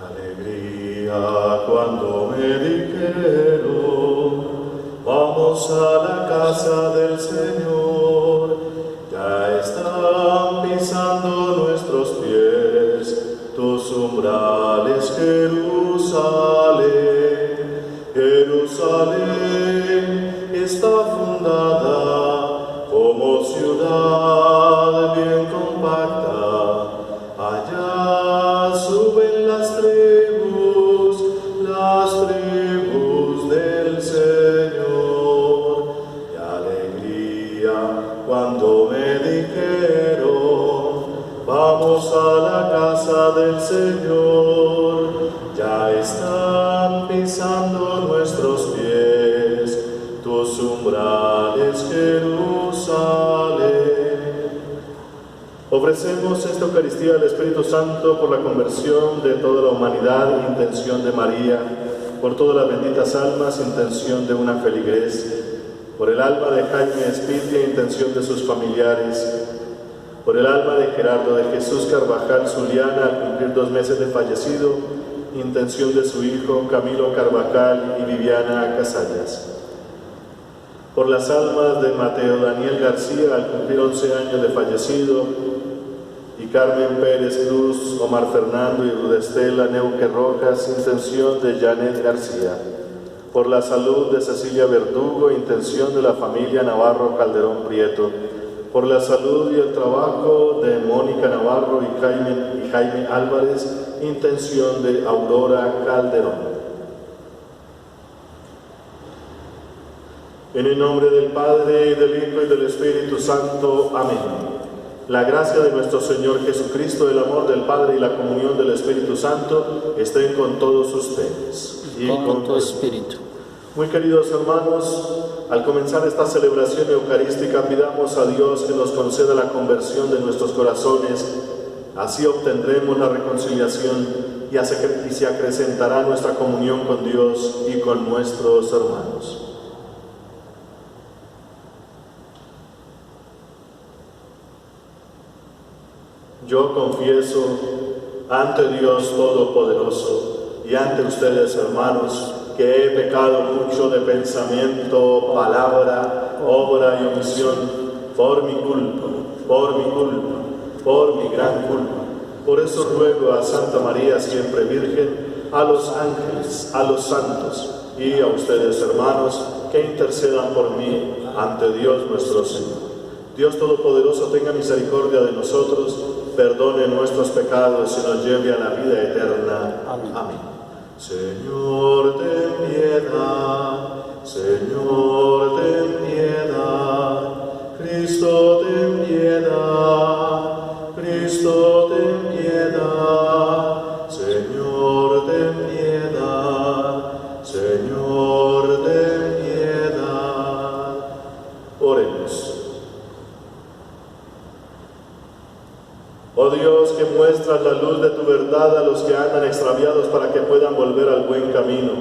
Alegría cuando me dijeron, vamos a la casa del Señor. Ya están pisando nuestros pies tus umbrales, Jerusalén. Jerusalén está fundada como ciudad bien compacta. Allá suben las tribus del Señor. Y alegría cuando me dijeron, vamos a la casa del Señor. Ya están pisando nuestros pies tus umbrales, Jerusalén. Ofrecemos esta Eucaristía al Espíritu Santo por la conversión de toda la humanidad, intención de María, por todas las benditas almas, intención de una feligres, por el alma de Jaime Espitia, intención de sus familiares, por el alma de Gerardo de Jesús Carvajal Zuliana, al cumplir 2 meses de fallecido, intención de su hijo Camilo Carvajal y Viviana Casallas. Por las almas de Mateo Daniel García, al cumplir 11 años de fallecido, y Carmen Pérez Cruz, Omar Fernando y Rudestela Neuque Rojas, intención de Janet García. Por la salud de Cecilia Verdugo, intención de la familia Navarro Calderón Prieto. Por la salud y el trabajo de Mónica Navarro y Jaime Álvarez, intención de Aurora Calderón. En el nombre del Padre, y del Hijo, y del Espíritu Santo. Amén. La gracia de nuestro Señor Jesucristo, el amor del Padre y la comunión del Espíritu Santo estén con todos ustedes. Y con tu espíritu. Muy queridos hermanos, al comenzar esta celebración eucarística, pidamos a Dios que nos conceda la conversión de nuestros corazones. Así obtendremos la reconciliación y se acrecentará nuestra comunión con Dios y con nuestros hermanos. Yo confieso ante Dios Todopoderoso y ante ustedes, hermanos, que he pecado mucho de pensamiento, palabra, obra y omisión, por mi culpa, por mi gran culpa. Por eso ruego a Santa María, siempre Virgen, a los ángeles, a los santos y a ustedes, hermanos, que intercedan por mí ante Dios nuestro Señor. Dios Todopoderoso tenga misericordia de nosotros, perdone nuestros pecados y nos lleve a la vida eterna. Amén. Amén. Señor, ten piedad. Señor, ten piedad. Cristo, ten piedad. Cristo, ten piedad. Señor, ten piedad. Señor, ten piedad. Oremos. Oh Dios, que muestras la luz de tu verdad a los que andan extraviados para que puedan volver al buen camino,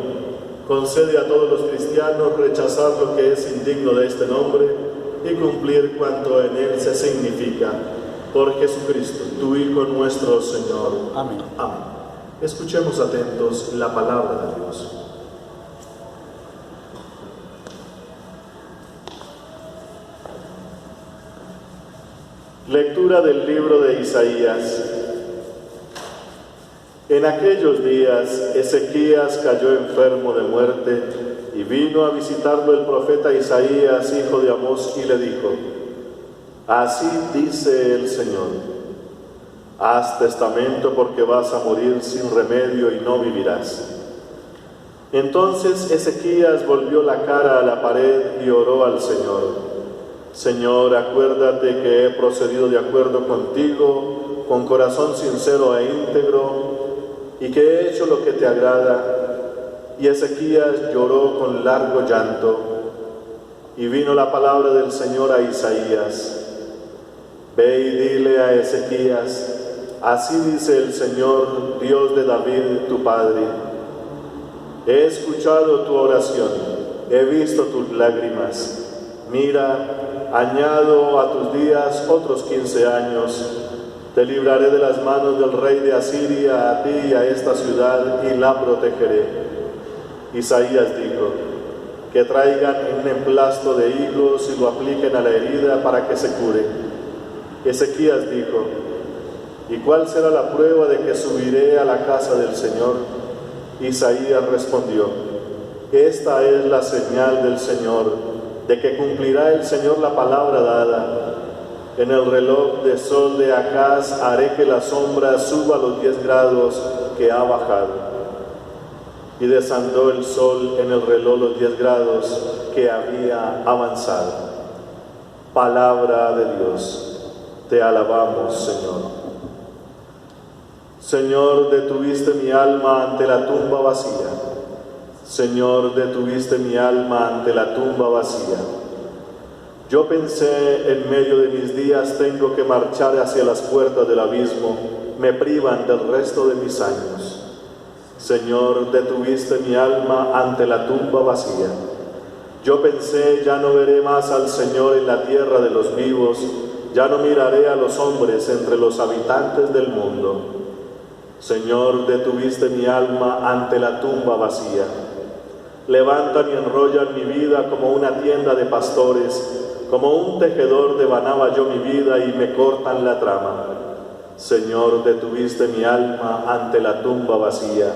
concede a todos los cristianos rechazar lo que es indigno de este nombre y cumplir cuanto en él se significa. Por Jesucristo, tu Hijo nuestro Señor. Amén. Amén. Escuchemos atentos la palabra de Dios. Lectura del libro de Isaías. En aquellos días Ezequías cayó enfermo de muerte y vino a visitarlo el profeta Isaías, hijo de Amós, y le dijo: Así dice el Señor, haz testamento porque vas a morir sin remedio y no vivirás. Entonces Ezequías volvió la cara a la pared y oró al Señor: Señor, acuérdate que he procedido de acuerdo contigo, con corazón sincero e íntegro, y que he hecho lo que te agrada. Y Ezequías lloró con largo llanto. Y vino la palabra del Señor a Isaías: Ve y dile a Ezequías, así dice el Señor, Dios de David, tu padre: He escuchado tu oración, he visto tus lágrimas. Mira, añado a tus días otros 15 años, Te libraré de las manos del rey de Asiria, a ti y a esta ciudad, y la protegeré. Isaías dijo: que traigan un emplasto de higos y lo apliquen a la herida para que se cure. Ezequías dijo: ¿y cuál será la prueba de que subiré a la casa del Señor? Isaías respondió: esta es la señal del Señor, de que cumplirá el Señor la palabra dada. En el reloj de sol de Acaz haré que la sombra suba a los 10 grados que ha bajado. Y desandó el sol en el reloj los 10 grados que había avanzado. Palabra de Dios. Te alabamos, Señor. Señor, detuviste mi alma ante la tumba vacía. Señor, detuviste mi alma ante la tumba vacía. Yo pensé en medio de mis días, tengo que marchar hacia las puertas del abismo, me privan del resto de mis años. Señor, detuviste mi alma ante la tumba vacía. Yo pensé, ya no veré más al Señor en la tierra de los vivos, ya no miraré a los hombres entre los habitantes del mundo. Señor, detuviste mi alma ante la tumba vacía. Levantan y enrollan mi vida como una tienda de pastores, como un tejedor devanaba yo mi vida y me cortan la trama. Señor, detuviste mi alma ante la tumba vacía.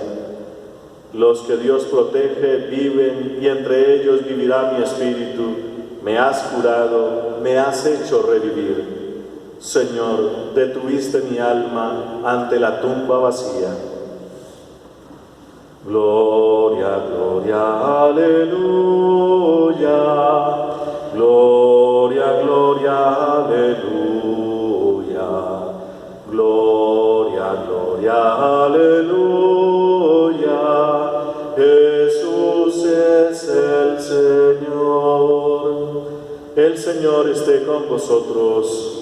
Los que Dios protege viven y entre ellos vivirá mi espíritu. Me has curado, me has hecho revivir. Señor, detuviste mi alma ante la tumba vacía. Gloria, gloria, aleluya. Gloria, gloria, aleluya. Gloria, gloria, aleluya. Jesús es el Señor. El Señor esté con vosotros.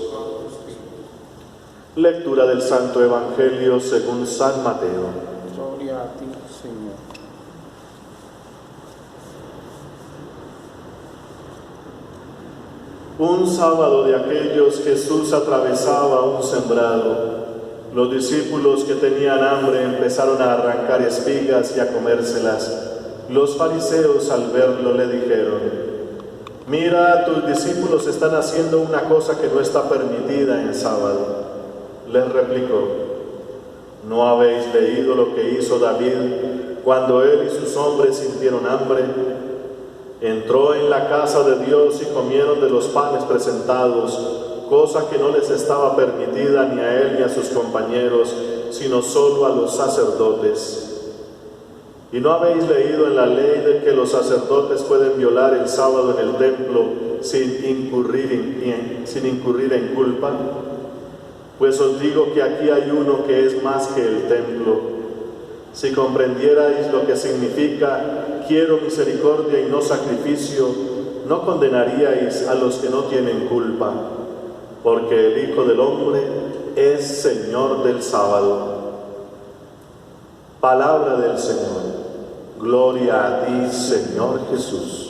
Lectura del Santo Evangelio según San Mateo. Gloria a ti, Señor. Un sábado de aquellos, Jesús atravesaba un sembrado. Los discípulos que tenían hambre empezaron a arrancar espigas y a comérselas. Los fariseos, al verlo, le dijeron: mira, tus discípulos están haciendo una cosa que no está permitida en sábado. Les replicó: ¿no habéis leído lo que hizo David cuando él y sus hombres sintieron hambre? Entró en la casa de Dios y comieron de los panes presentados, cosa que no les estaba permitida ni a él ni a sus compañeros, sino solo a los sacerdotes. ¿Y no habéis leído en la ley de que los sacerdotes pueden violar el sábado en el templo sin incurrir en culpa? Pues os digo que aquí hay uno que es más que el templo. Si comprendierais lo que significa quiero misericordia y no sacrificio, no condenaríais a los que no tienen culpa, porque el Hijo del Hombre es Señor del sábado. Palabra del Señor. Gloria a ti, Señor Jesús.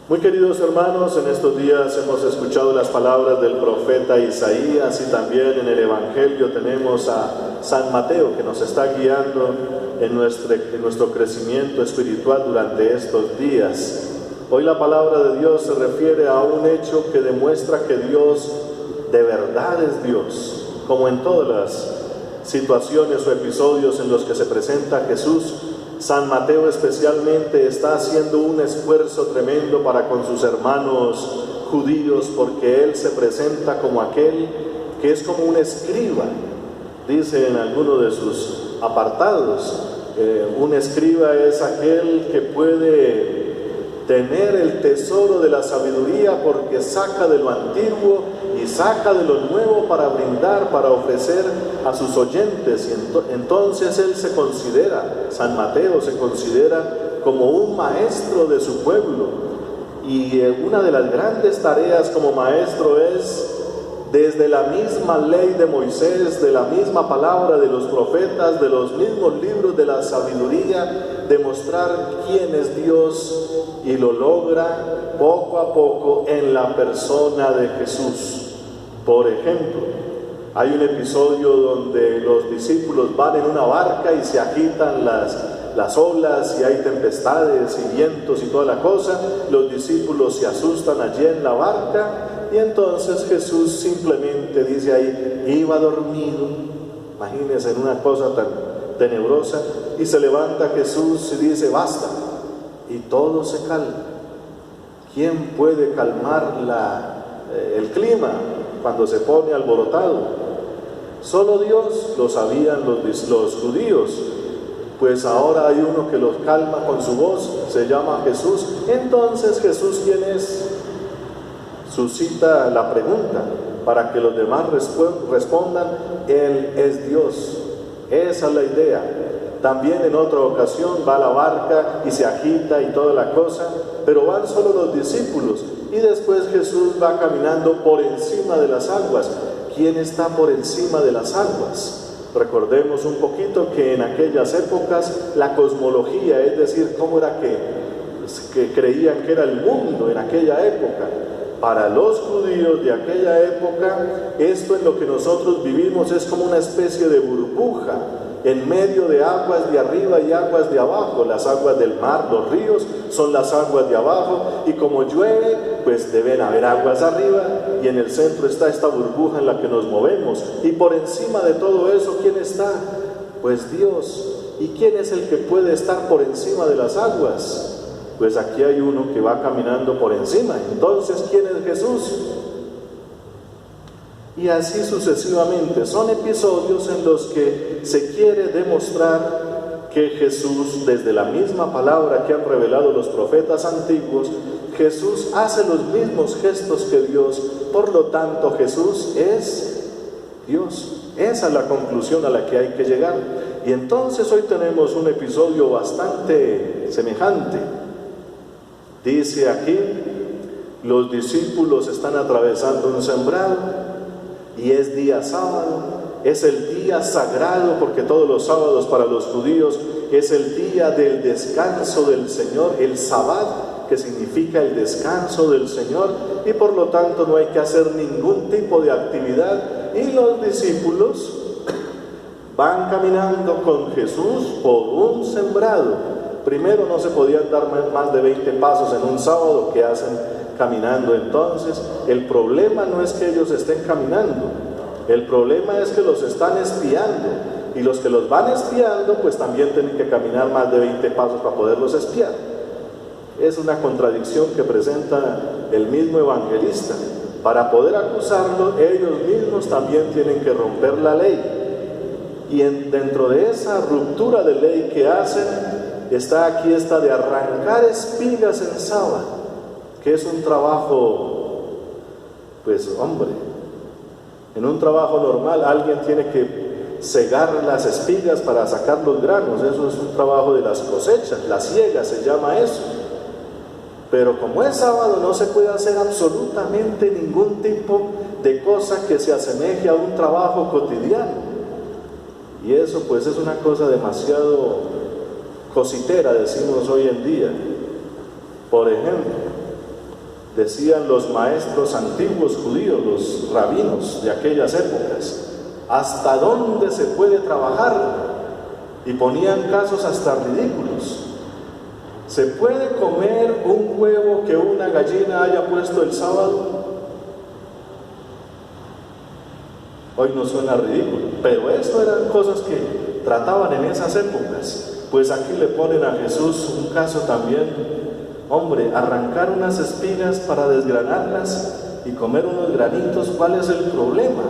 Muy queridos hermanos, en estos días hemos escuchado las palabras del profeta Isaías y también en el Evangelio tenemos a San Mateo que nos está guiando en nuestro crecimiento espiritual durante estos días. Hoy la palabra de Dios se refiere a un hecho que demuestra que Dios de verdad es Dios, como en todas las situaciones o episodios en los que se presenta Jesús. San Mateo especialmente está haciendo un esfuerzo tremendo para con sus hermanos judíos, porque él se presenta como aquel que es como un escriba. Dice en alguno de sus apartados, un escriba es aquel que puede tener el tesoro de la sabiduría porque saca de lo antiguo y saca de lo nuevo para brindar, para ofrecer a sus oyentes. Y entonces él se considera, San Mateo se considera como un maestro de su pueblo. Y una de las grandes tareas como maestro es, desde la misma ley de Moisés, de la misma palabra de los profetas, de los mismos libros de la sabiduría, demostrar quién es Dios y lo logra poco a poco en la persona de Jesús. Por ejemplo, hay un episodio donde los discípulos van en una barca y se agitan las olas y hay tempestades y vientos y toda la cosa. Los discípulos se asustan allí en la barca y entonces Jesús simplemente dice ahí, iba dormido. Imagínense, en una cosa tan tenebrosa, y se levanta Jesús y dice, basta, y todo se calma. ¿Quién puede calmar el clima cuando se pone alborotado? Solo Dios, lo sabían los judíos. Pues ahora hay uno que los calma con su voz, se llama Jesús. Entonces, ¿Jesús quién es? Suscita la pregunta para que los demás respondan, Él es Dios. Esa es la idea. También en otra ocasión va la barca y se agita y toda la cosa, pero van solo los discípulos y después Jesús va caminando por encima de las aguas. ¿Quién está por encima de las aguas? Recordemos un poquito que en aquellas épocas la cosmología, es decir, cómo era que creían que era el mundo en aquella época. Para los judíos de aquella época, esto en lo que nosotros vivimos es como una especie de burbuja en medio de aguas de arriba y aguas de abajo. Las aguas del mar, los ríos, son las aguas de abajo, y como llueve, pues deben haber aguas arriba, y en el centro está esta burbuja en la que nos movemos, y por encima de todo eso, ¿quién está? Pues Dios. ¿Y quién es el que puede estar por encima de las aguas? Pues aquí hay uno que va caminando por encima. Entonces, ¿quién es Jesús? Y así sucesivamente. Son episodios en los que se quiere demostrar que Jesús, desde la misma palabra que han revelado los profetas antiguos, Jesús hace los mismos gestos que Dios. Por lo tanto, Jesús es Dios. Esa es la conclusión a la que hay que llegar. Y entonces hoy tenemos un episodio bastante semejante. Dice aquí, los discípulos están atravesando un sembrado y es día sábado, es el día sagrado, porque todos los sábados para los judíos es el día del descanso del Señor, el Sabbat, que significa el descanso del Señor, y por lo tanto no hay que hacer ningún tipo de actividad, y los discípulos van caminando con Jesús por un sembrado. Primero, no se podían dar más de 20 pasos en un sábado. ¿Qué hacen caminando entonces? El problema no es que ellos estén caminando, el problema es que los están espiando, y los que los van espiando pues también tienen que caminar más de 20 pasos para poderlos espiar. Es una contradicción que presenta el mismo evangelista. Para poder acusarlo, ellos mismos también tienen que romper la ley, y dentro de esa ruptura de ley que hacen, está aquí esta de arrancar espigas en sábado, que es un trabajo, pues hombre, en un trabajo normal alguien tiene que cegar las espigas para sacar los granos, eso es un trabajo de las cosechas, la siega se llama eso. Pero como es sábado no se puede hacer absolutamente ningún tipo de cosa que se asemeje a un trabajo cotidiano, y eso pues es una cosa demasiado cositera, decimos hoy en día. Por ejemplo, decían los maestros antiguos judíos, los rabinos de aquellas épocas, ¿hasta dónde se puede trabajar? Y ponían casos hasta ridículos. ¿Se puede comer un huevo que una gallina haya puesto el sábado? Hoy nos suena ridículo, pero esto eran cosas que trataban en esas épocas. Pues aquí le ponen a Jesús un caso también. Hombre, arrancar unas espigas para desgranarlas y comer unos granitos, ¿cuál es el problema?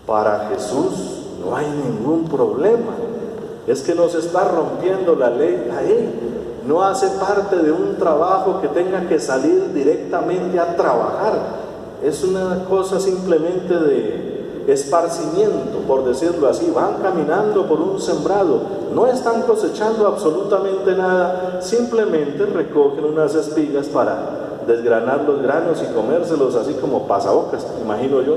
Para Jesús no hay ningún problema. Es que nos está rompiendo la ley a Él. No hace parte de un trabajo que tenga que salir directamente a trabajar. Es una cosa simplemente de esparcimiento, por decirlo así. Van caminando por un sembrado, no están cosechando absolutamente nada, simplemente recogen unas espigas para desgranar los granos y comérselos así como pasabocas, imagino yo.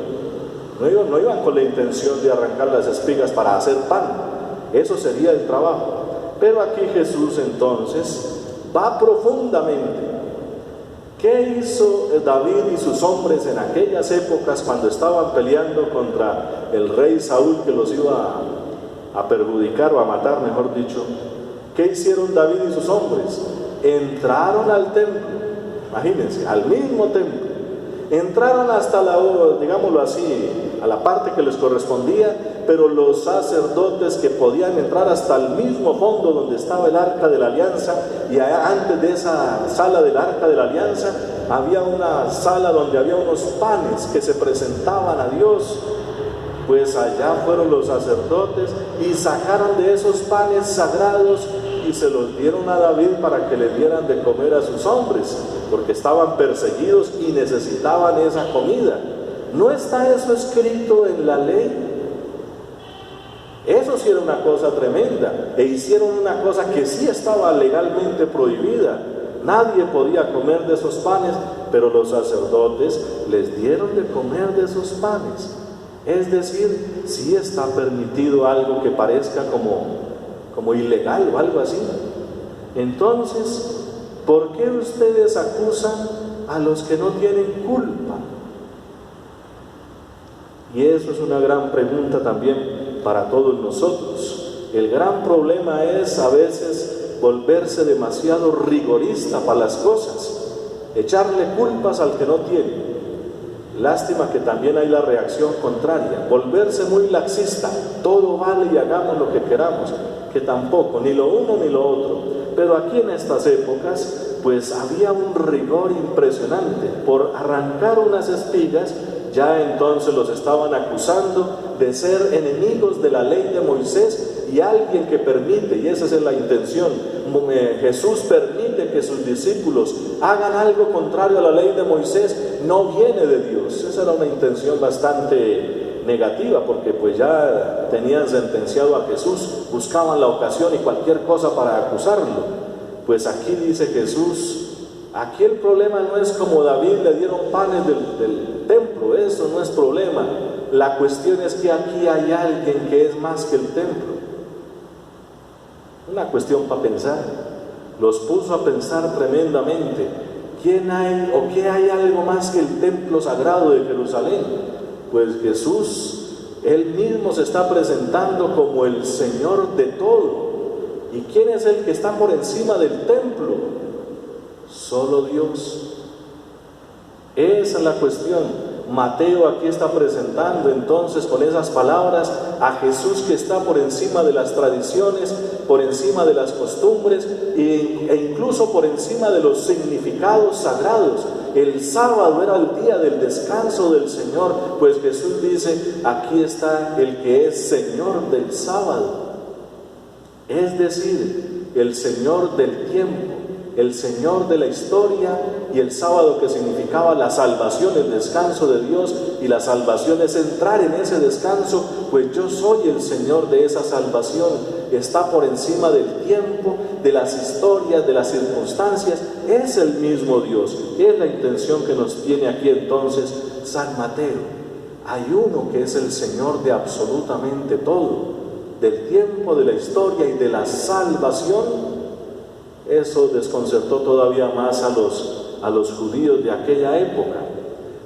No iban con la intención de arrancar las espigas para hacer pan, eso sería el trabajo. Pero aquí Jesús entonces va profundamente. ¿Qué hizo David y sus hombres en aquellas épocas cuando estaban peleando contra el rey Saúl, que los iba a perjudicar o a matar, mejor dicho? ¿Qué hicieron David y sus hombres? Entraron al templo, imagínense, al mismo templo. Entraron hasta digámoslo así, a la parte que les correspondía, pero los sacerdotes que podían entrar hasta el mismo fondo donde estaba el Arca de la Alianza, y allá antes de esa sala del Arca de la Alianza había una sala donde había unos panes que se presentaban a Dios. Pues allá fueron los sacerdotes y sacaron de esos panes sagrados y se los dieron a David para que le dieran de comer a sus hombres, porque estaban perseguidos y necesitaban esa comida. ¿No está eso escrito en la ley? Eso sí era una cosa tremenda, e hicieron una cosa que sí estaba legalmente prohibida. Nadie podía comer de esos panes, pero los sacerdotes les dieron de comer de esos panes. Es decir, sí está permitido algo que parezca como ilegal o algo así. Entonces, ¿por qué ustedes acusan a los que no tienen culpa? Y eso es una gran pregunta también para todos nosotros. El gran problema es a veces volverse demasiado rigorista para las cosas, echarle culpas al que no tiene. Lástima que también hay la reacción contraria, volverse muy laxista, todo vale y hagamos lo que queramos, que tampoco, ni lo uno ni lo otro. Pero aquí en estas épocas, pues había un rigor impresionante. Por arrancar unas espigas, ya entonces los estaban acusando de ser enemigos de la ley de Moisés, y alguien que permite, y esa es la intención, Jesús permite que sus discípulos hagan algo contrario a la ley de Moisés, no viene de Dios. Esa era una intención bastante negativa, porque pues ya tenían sentenciado a Jesús, buscaban la ocasión y cualquier cosa para acusarlo. Pues aquí dice Jesús, aquí el problema no es como David le dieron panes del templo, eso no es problema. La cuestión es que aquí hay alguien que es más que el templo. Una cuestión para pensar. Los puso a pensar tremendamente. ¿Quién hay o qué hay algo más que el templo sagrado de Jerusalén? Pues Jesús, Él mismo se está presentando como el Señor de todo. ¿Y quién es el que está por encima del templo? Solo Dios. Esa es la cuestión. Mateo aquí está presentando entonces con esas palabras a Jesús, que está por encima de las tradiciones, por encima de las costumbres e incluso por encima de los significados sagrados. El sábado era el día del descanso del Señor, pues Jesús dice, aquí está el que es Señor del sábado. Es decir, el Señor del tiempo, el Señor de la historia, y el sábado que significaba la salvación, el descanso de Dios, y la salvación es entrar en ese descanso, pues yo soy el Señor de esa salvación. Está por encima del tiempo, de las historias, de las circunstancias, es el mismo Dios. Es la intención que nos tiene aquí entonces San Mateo. Hay uno que es el Señor de absolutamente todo, del tiempo, de la historia y de la salvación. Eso desconcertó todavía más a los judíos de aquella época.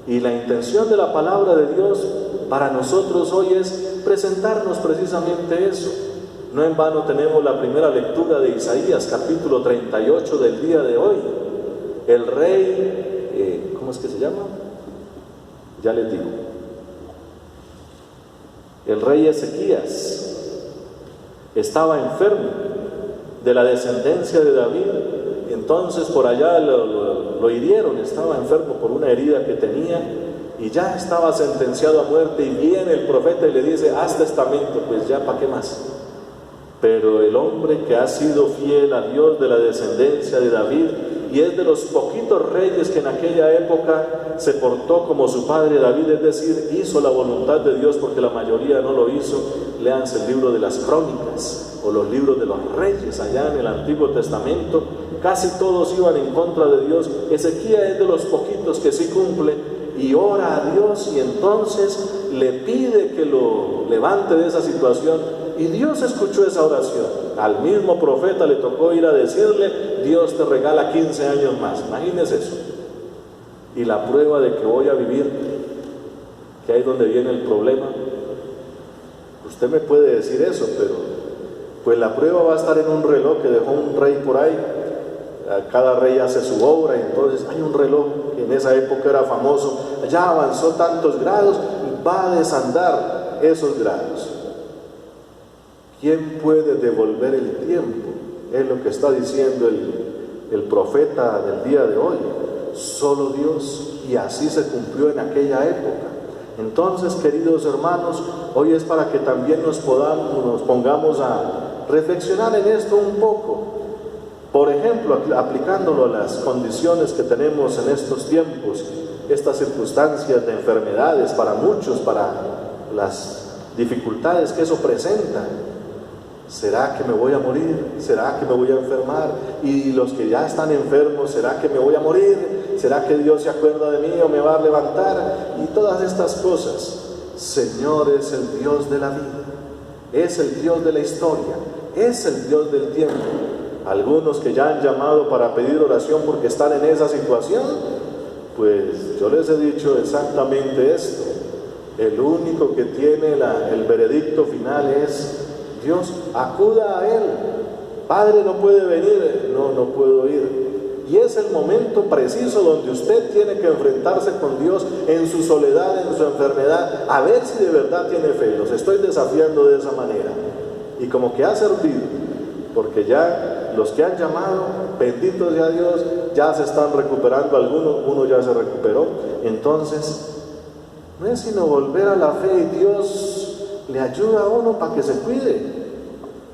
Y la intención de la palabra de Dios para nosotros hoy es presentarnos precisamente eso. No en vano tenemos la primera lectura de Isaías, capítulo 38 del día de hoy. El rey, ¿cómo es que se llama? Ya les digo. El rey Ezequías estaba enfermo, de la descendencia de David. Entonces por allá lo hirieron, estaba enfermo por una herida que tenía y ya estaba sentenciado a muerte, y viene el profeta y le dice, haz testamento. Pues ya, ¿para qué más? Pero el hombre que ha sido fiel a Dios, de la descendencia de David, y es de los poquitos reyes que en aquella época se portó como su padre David, es decir, hizo la voluntad de Dios, porque la mayoría no lo hizo. Léanse el libro de las Crónicas o los libros de los reyes allá en el Antiguo Testamento, casi todos iban en contra de Dios. Ezequías es de los poquitos que sí cumple y ora a Dios, y entonces le pide que lo levante de esa situación. y Dios escuchó esa oración. Al mismo profeta le tocó ir a decirle, Dios te regala 15 años más. Imagínese eso. Y la prueba de que voy a vivir, que ahí es donde viene el problema. Usted me puede decir eso, pero pues la prueba va a estar en un reloj que dejó un rey por ahí. Cada rey hace su obra, y entonces hay un reloj que en esa época era famoso, ya avanzó tantos grados y va a desandar esos grados. ¿Quién puede devolver el tiempo? Es lo que está diciendo el profeta del día de hoy. Solo Dios, y así se cumplió en aquella época. Entonces, queridos hermanos, hoy es para que también nos pongamos a reflexionar en esto un poco. Por ejemplo, aplicándolo a las condiciones que tenemos en estos tiempos, estas circunstancias de enfermedades para muchos, para las dificultades que eso presenta. ¿Será que me voy a morir? ¿Será que me voy a enfermar? Y los que ya están enfermos, ¿será que me voy a morir? ¿Será que Dios se acuerda de mí o me va a levantar? Y todas estas cosas. Señor es el Dios de la vida, es el Dios de la historia, es el Dios del tiempo. Algunos que ya han llamado para pedir oración porque están en esa situación, pues yo les he dicho exactamente esto. El único que tiene el veredicto final es Dios. Acuda a Él. Padre, no puede venir. No puedo ir. Y es el momento preciso donde usted tiene que enfrentarse con Dios en su soledad, en su enfermedad, a ver si de verdad tiene fe. Los estoy desafiando de esa manera. Y como que ha servido, porque ya los que han llamado, bendito sea Dios, ya se están recuperando algunos, uno ya se recuperó. Entonces, no es sino volver a la fe y Dios le ayuda a uno para que se cuide.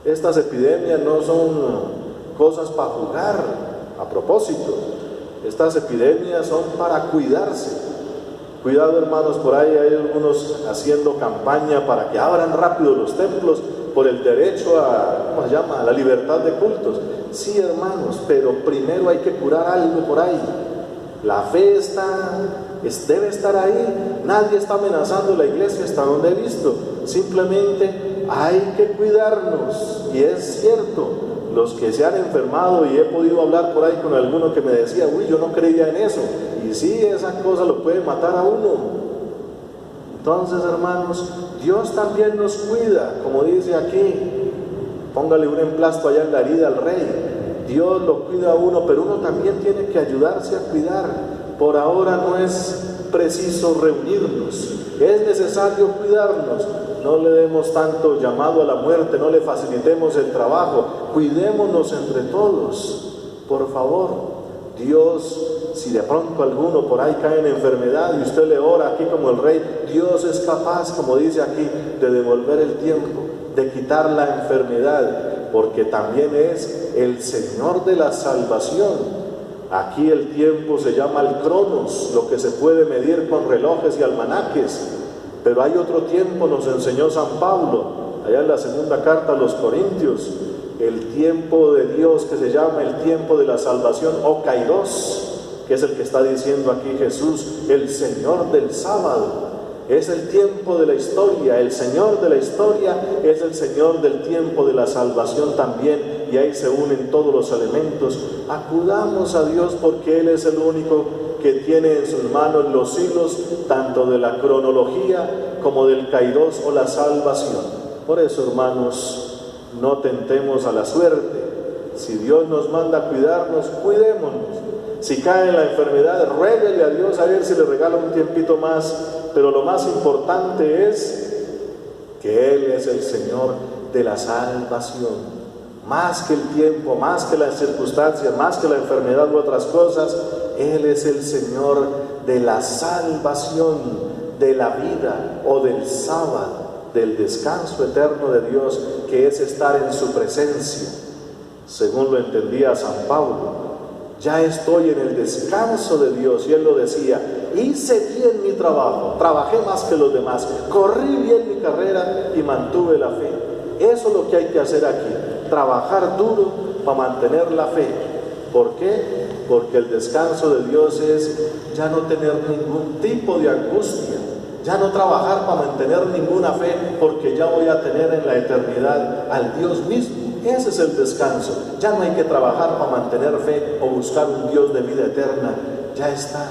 Estas epidemias no son cosas para jugar. A propósito, estas epidemias son para cuidarse. Cuidado, hermanos, por ahí hay algunos haciendo campaña para que abran rápido los templos por el derecho a, ¿cómo se llama?, a la libertad de cultos. Sí, hermanos, pero primero hay que curar algo por ahí. La fe debe estar ahí. Nadie está amenazando la iglesia hasta donde he visto. Simplemente hay que cuidarnos. Y es cierto, los que se han enfermado, y he podido hablar por ahí con alguno que me decía, uy, yo no creía en eso. Y sí, esa cosa lo puede matar a uno. Entonces, hermanos, Dios también nos cuida, como dice aquí. Póngale un emplasto allá en la herida al rey. Dios lo cuida a uno, pero uno también tiene que ayudarse a cuidar. Por ahora no es preciso reunirnos, es necesario cuidarnos. No le demos tanto llamado a la muerte, no le facilitemos el trabajo, cuidémonos entre todos, por favor. Dios, si de pronto alguno por ahí cae en enfermedad y usted le ora aquí como el rey, Dios es capaz, como dice aquí, de devolver el tiempo, de quitar la enfermedad, porque también es el Señor de la salvación. Aquí el tiempo se llama el cronos, lo que se puede medir con relojes y almanaques, pero hay otro tiempo, nos enseñó San Pablo, allá en la segunda carta a los Corintios, el tiempo de Dios que se llama el tiempo de la salvación, o Kairos, que es el que está diciendo aquí Jesús, el Señor del sábado. Es el tiempo de la historia, el Señor de la historia es el Señor del tiempo de la salvación también, y ahí se unen todos los elementos. Acudamos a Dios porque Él es el único que tiene en sus manos los hilos tanto de la cronología como del Kairos o la salvación. Por eso, hermanos, no tentemos a la suerte. Si Dios nos manda a cuidarnos, cuidémonos. Si cae en la enfermedad, ruéguele a Dios a ver si le regala un tiempito más. Pero lo más importante es que Él es el Señor de la salvación. Más que el tiempo, más que las circunstancias, más que la enfermedad u otras cosas, Él es el Señor de la salvación, de la vida o del sábado, del descanso eterno de Dios, que es estar en su presencia. Según lo entendía San Pablo, ya estoy en el descanso de Dios, y él lo decía, hice bien mi trabajo, trabajé más que los demás, corrí bien mi carrera y mantuve la fe. Eso es lo que hay que hacer aquí, trabajar duro para mantener la fe. ¿Por qué? Porque el descanso de Dios es ya no tener ningún tipo de angustia, Ya no trabajar para mantener ninguna fe, porque ya voy a tener en la eternidad al Dios mismo. Ese es el descanso. Ya no hay que trabajar para mantener fe o buscar un Dios de vida eterna. Ya está.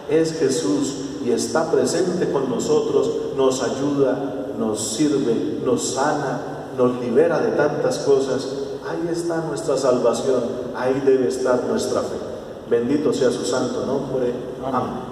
Es Jesús y está presente con nosotros, nos ayuda, nos sirve, nos sana, nos libera de tantas cosas. Ahí está nuestra salvación, ahí debe estar nuestra fe. Bendito sea su santo nombre. Amén.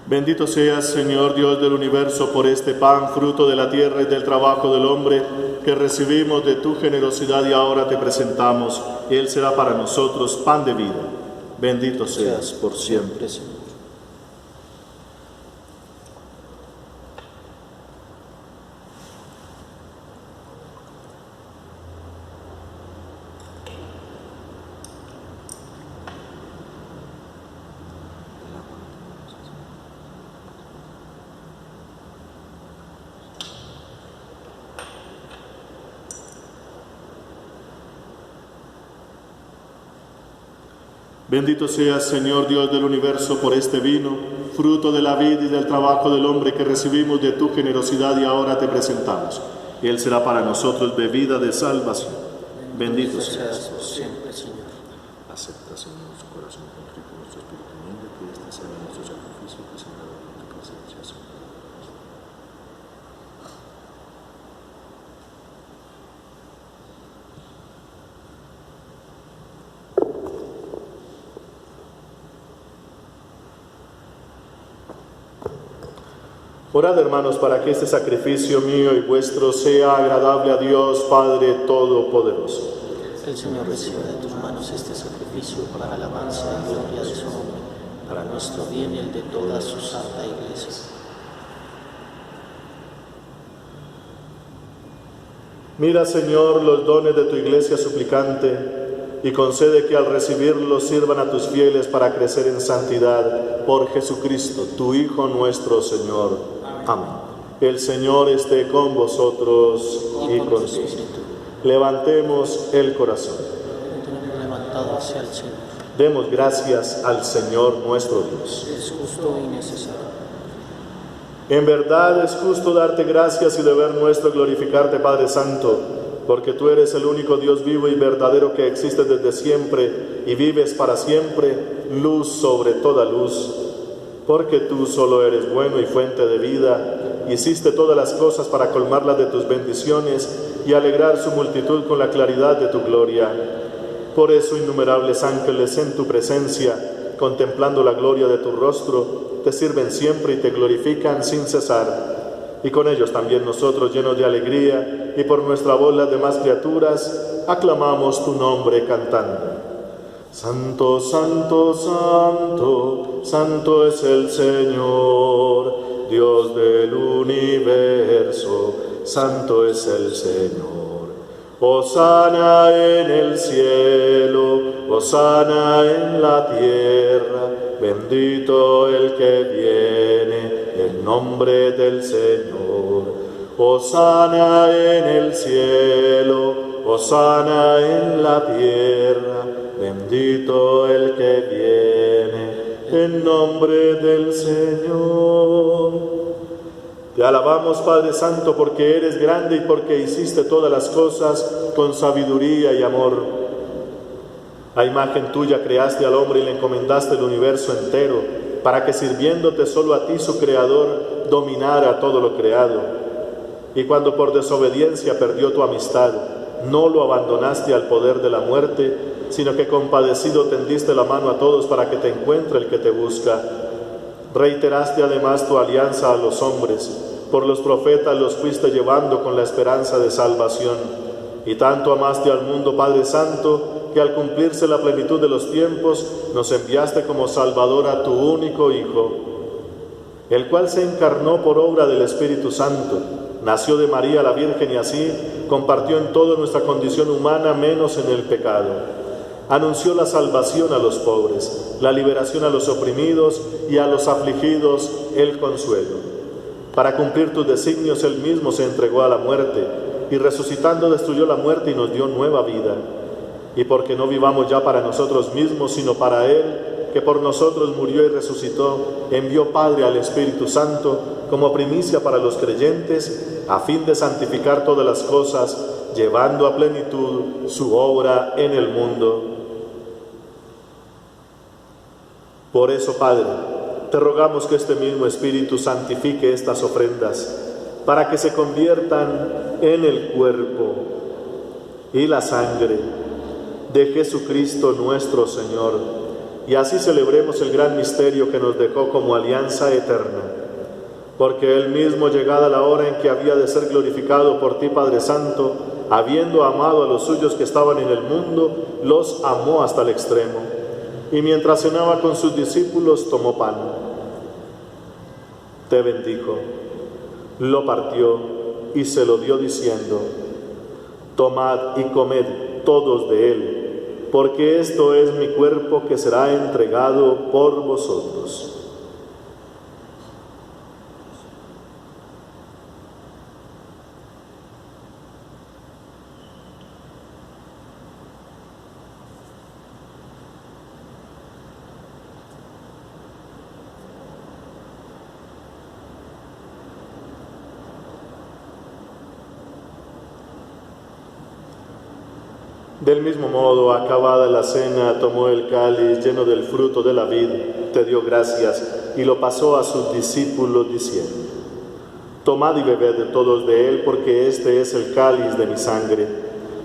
Bendito seas, Señor Dios del universo, por este pan, fruto de la tierra y del trabajo del hombre, que recibimos de tu generosidad y ahora te presentamos. Él será para nosotros pan de vida. Bendito seas por siempre, Señor. Bendito seas, Señor Dios del universo, por este vino, fruto de la vida y del trabajo del hombre que recibimos de tu generosidad y ahora te presentamos. Él será para nosotros bebida de salvación. Bendito seas por siempre, Señor. Acepta, Señor, su corazón contrito, nuestro espíritu humilde, que este sea nuestro sacrificio presentado en tu presencia, Señor. Orad, hermanos, para que este sacrificio mío y vuestro sea agradable a Dios, Padre Todopoderoso. El Señor reciba de tus manos este sacrificio para alabanza y gloria de su nombre, para nuestro bien y el de toda su santa Iglesia. Mira, Señor, los dones de tu Iglesia suplicante y concede que al recibirlos sirvan a tus fieles para crecer en santidad por Jesucristo, tu Hijo nuestro Señor. Amén. El Señor esté con vosotros y con su espíritu. Levantemos el corazón. Levantado hacia el Señor. Demos gracias al Señor nuestro Dios. Es justo y necesario. En verdad es justo darte gracias y deber nuestro glorificarte, Padre Santo, porque tú eres el único Dios vivo y verdadero que existe desde siempre y vives para siempre, luz sobre toda luz. Porque tú solo eres bueno y fuente de vida, hiciste todas las cosas para colmarlas de tus bendiciones y alegrar su multitud con la claridad de tu gloria. Por eso innumerables ángeles en tu presencia, contemplando la gloria de tu rostro, te sirven siempre y te glorifican sin cesar. Y con ellos también nosotros, llenos de alegría, y por nuestra voz las demás criaturas, aclamamos tu nombre cantando. Santo, santo, santo, santo es el Señor, Dios del universo, santo es el Señor. Hosana en el cielo, hosana en la tierra, bendito el que viene en nombre del Señor. Hosana en el cielo, hosana en la tierra, bendito el que viene en nombre del Señor. Te alabamos, Padre Santo, porque eres grande y porque hiciste todas las cosas con sabiduría y amor. A imagen tuya creaste al hombre y le encomendaste el universo entero, para que sirviéndote solo a ti, su Creador, dominara todo lo creado. Y cuando por desobediencia perdió tu amistad, no lo abandonaste al poder de la muerte, sino que compadecido tendiste la mano a todos para que te encuentre el que te busca. Reiteraste además tu alianza a los hombres, por los profetas los fuiste llevando con la esperanza de salvación. Y tanto amaste al mundo, Padre Santo, que al cumplirse la plenitud de los tiempos, nos enviaste como Salvador a tu único Hijo, el cual se encarnó por obra del Espíritu Santo, nació de María la Virgen y así compartió en toda nuestra condición humana menos en el pecado. Anunció la salvación a los pobres, la liberación a los oprimidos y a los afligidos el consuelo. Para cumplir tus designios, Él mismo se entregó a la muerte y resucitando destruyó la muerte y nos dio nueva vida. Y porque no vivamos ya para nosotros mismos, sino para Él, que por nosotros murió y resucitó, envió Padre al Espíritu Santo como primicia para los creyentes, a fin de santificar todas las cosas, llevando a plenitud su obra en el mundo. Por eso, Padre, te rogamos que este mismo Espíritu santifique estas ofrendas, para que se conviertan en el cuerpo y la sangre de Jesucristo nuestro Señor, y así celebremos el gran misterio que nos dejó como alianza eterna. Porque Él mismo, llegada la hora en que había de ser glorificado por ti, Padre Santo, habiendo amado a los suyos que estaban en el mundo, los amó hasta el extremo. Y mientras cenaba con sus discípulos, tomó pan, te bendijo, lo partió y se lo dio diciendo: tomad y comed todos de él, porque esto es mi cuerpo que será entregado por vosotros. Del mismo modo, acabada la cena, tomó el cáliz lleno del fruto de la vid, te dio gracias y lo pasó a sus discípulos diciendo: tomad y bebed todos de él, porque este es el cáliz de mi sangre,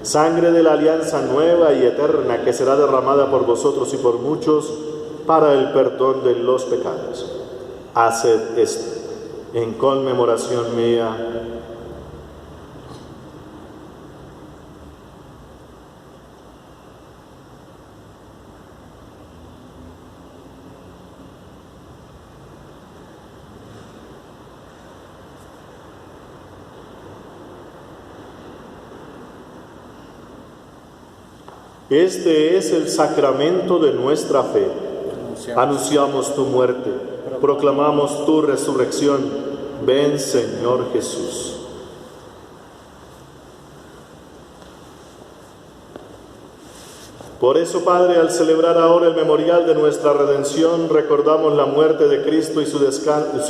sangre de la alianza nueva y eterna, que será derramada por vosotros y por muchos para el perdón de los pecados. Haced esto en conmemoración mía. Este es el sacramento de nuestra fe. Anunciamos tu muerte, proclamamos tu resurrección. Ven, Señor Jesús. Por eso, Padre, al celebrar ahora el memorial de nuestra redención, recordamos la muerte de Cristo y su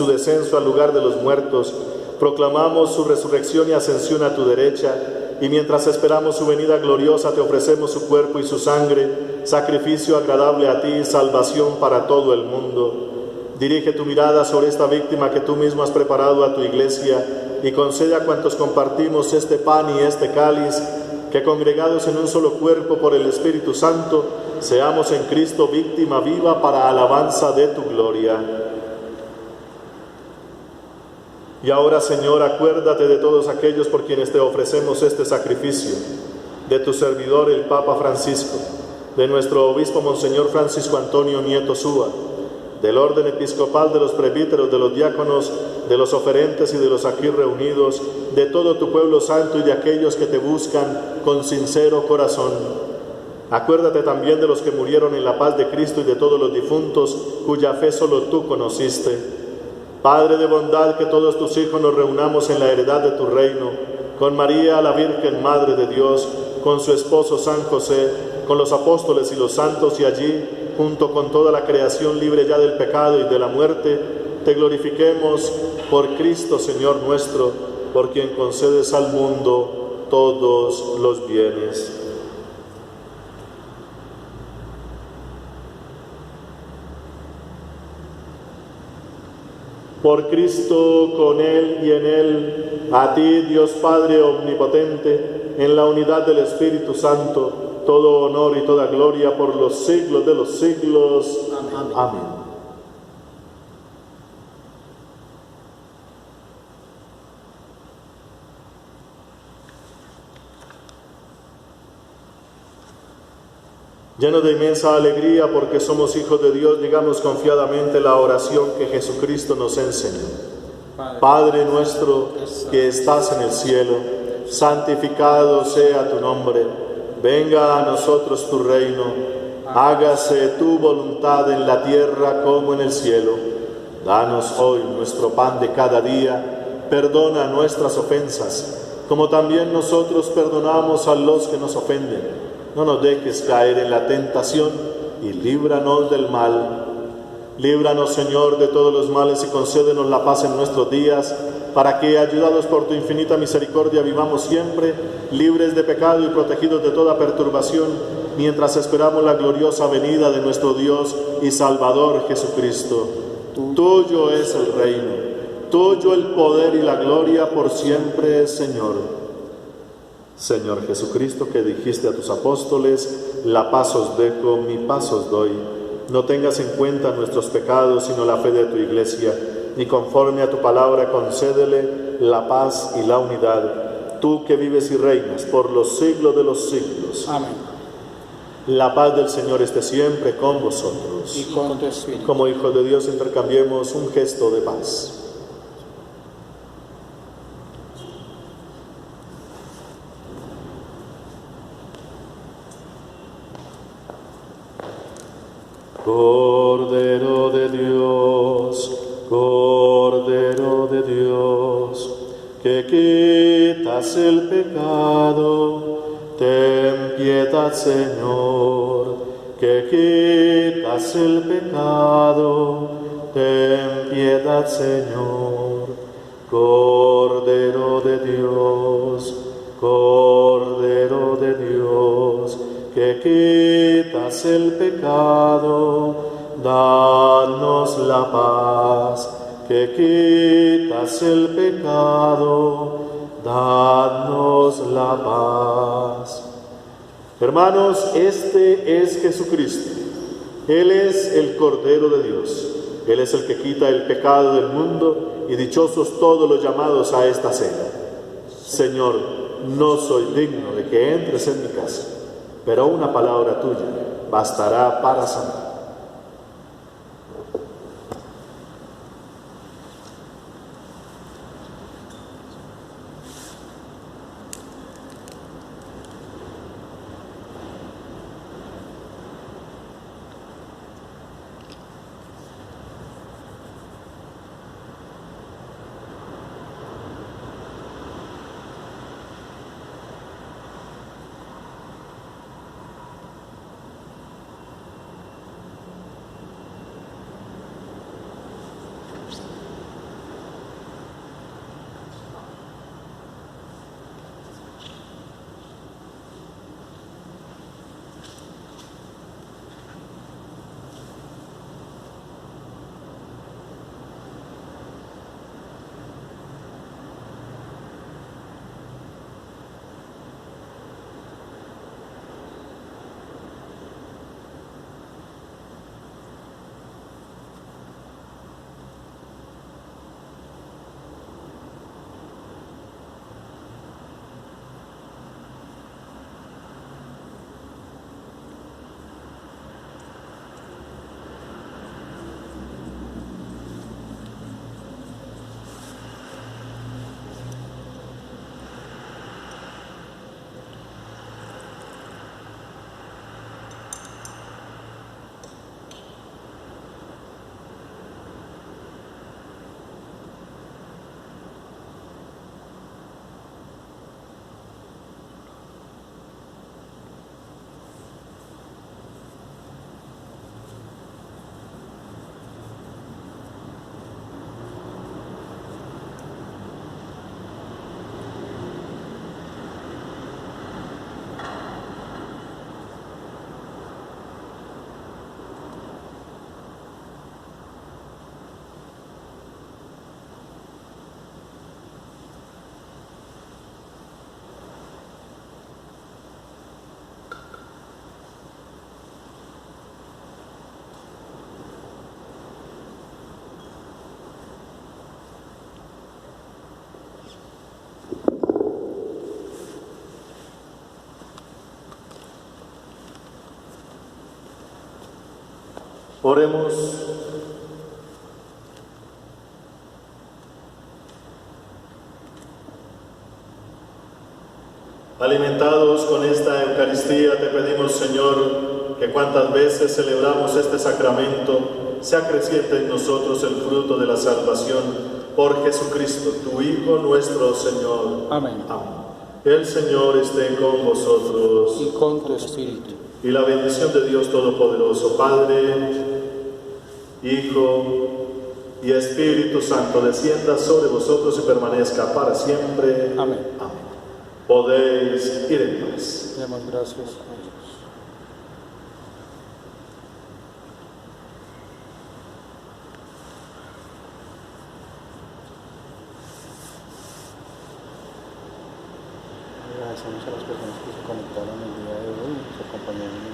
descenso al lugar de los muertos. Proclamamos su resurrección y ascensión a tu derecha, y mientras esperamos su venida gloriosa, te ofrecemos su cuerpo y su sangre, sacrificio agradable a ti, salvación para todo el mundo. Dirige tu mirada sobre esta víctima que tú mismo has preparado a tu iglesia, y concede a cuantos compartimos este pan y este cáliz, que congregados en un solo cuerpo por el Espíritu Santo, seamos en Cristo víctima viva para alabanza de tu gloria. Y ahora, Señor, acuérdate de todos aquellos por quienes te ofrecemos este sacrificio, de tu servidor el Papa Francisco, de nuestro obispo Monseñor Francisco Antonio Nieto Súa, del orden episcopal, de los presbíteros, de los diáconos, de los oferentes y de los aquí reunidos, de todo tu pueblo santo y de aquellos que te buscan con sincero corazón. Acuérdate también de los que murieron en la paz de Cristo y de todos los difuntos cuya fe solo tú conociste. Padre de bondad, que todos tus hijos nos reunamos en la heredad de tu reino, con María, la Virgen Madre de Dios, con su esposo San José, con los apóstoles y los santos, y allí, junto con toda la creación libre ya del pecado y de la muerte, te glorifiquemos por Cristo, Señor nuestro, por quien concedes al mundo todos los bienes. Por Cristo, con Él y en Él, a ti, Dios Padre omnipotente, en la unidad del Espíritu Santo, todo honor y toda gloria por los siglos de los siglos. Amén. Amén. Llenos de inmensa alegría porque somos hijos de Dios, digamos confiadamente la oración que Jesucristo nos enseñó. Padre nuestro que estás en el cielo, santificado sea tu nombre. Venga a nosotros tu reino, hágase tu voluntad en la tierra como en el cielo. Danos hoy nuestro pan de cada día, perdona nuestras ofensas, como también nosotros perdonamos a los que nos ofenden. No nos dejes caer en la tentación y líbranos del mal. Líbranos, Señor, de todos los males y concédenos la paz en nuestros días, para que, ayudados por tu infinita misericordia, vivamos siempre libres de pecado y protegidos de toda perturbación, mientras esperamos la gloriosa venida de nuestro Dios y Salvador Jesucristo. Tuyo es el reino, tuyo el poder y la gloria por siempre, Señor. Señor Jesucristo, que dijiste a tus apóstoles, la paz os dejo, mi paz os doy. No tengas en cuenta nuestros pecados, sino la fe de tu Iglesia, y conforme a tu palabra concédele la paz y la unidad, tú que vives y reinas por los siglos de los siglos. Amén. La paz del Señor esté siempre con vosotros. Y con tu espíritu. Como hijos de Dios intercambiemos un gesto de paz. Cordero de Dios, Cordero de Dios, que quitas el pecado, ten piedad, Señor. Que quitas el pecado, ten piedad, Señor. Cordero de Dios, Cordero de Dios, que quitas el pecado, danos la paz. Que quitas el pecado, danos la paz. Hermanos, este es Jesucristo. Él es el Cordero de Dios. Él es el que quita el pecado del mundo, y dichosos todos los llamados a esta cena. Señor, no soy digno de que entres en mi casa, pero una palabra tuya bastará para sanar. Oremos. Alimentados con esta Eucaristía, te pedimos, Señor, que cuantas veces celebramos este sacramento, sea creciente en nosotros el fruto de la salvación. Por Jesucristo, tu Hijo nuestro Señor. Amén. Amén. El Señor esté con vosotros. Y con tu espíritu. Y la bendición de Dios Todopoderoso, Padre, Hijo y Espíritu Santo, descienda sobre vosotros y permanezca para siempre. Amén. Amén. Podéis ir en paz. Demos gracias a Dios. Agradecemos a las personas que se conectaron el día de hoy, nos acompañaron.